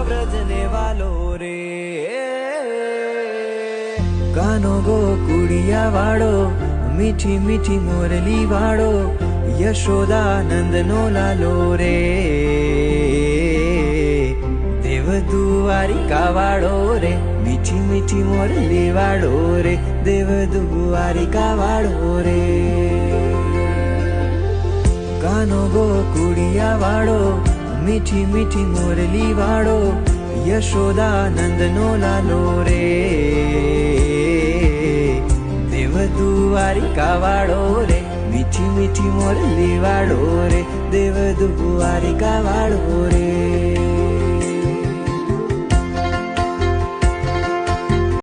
व्रजने वालो रे कानो गोकुड़िया वाड़ो मीठी मीठी मोरली वाड़ो यशोदानंद नो लालो रे देव दुआरिका वाड़ो रे मीठी मीठी मोरली वाड़ो रे देव दुआरिका वाड़ो रे कानो गोकुड़िया वाड़ो मीठी मीठी मोरली वाड़ो यशोदानंद नो लालो रे देव दुआरिका वाड़ो रे मीठी मीठी मोरली वाड़ो रे देव दुआरिका वाड़ो रे।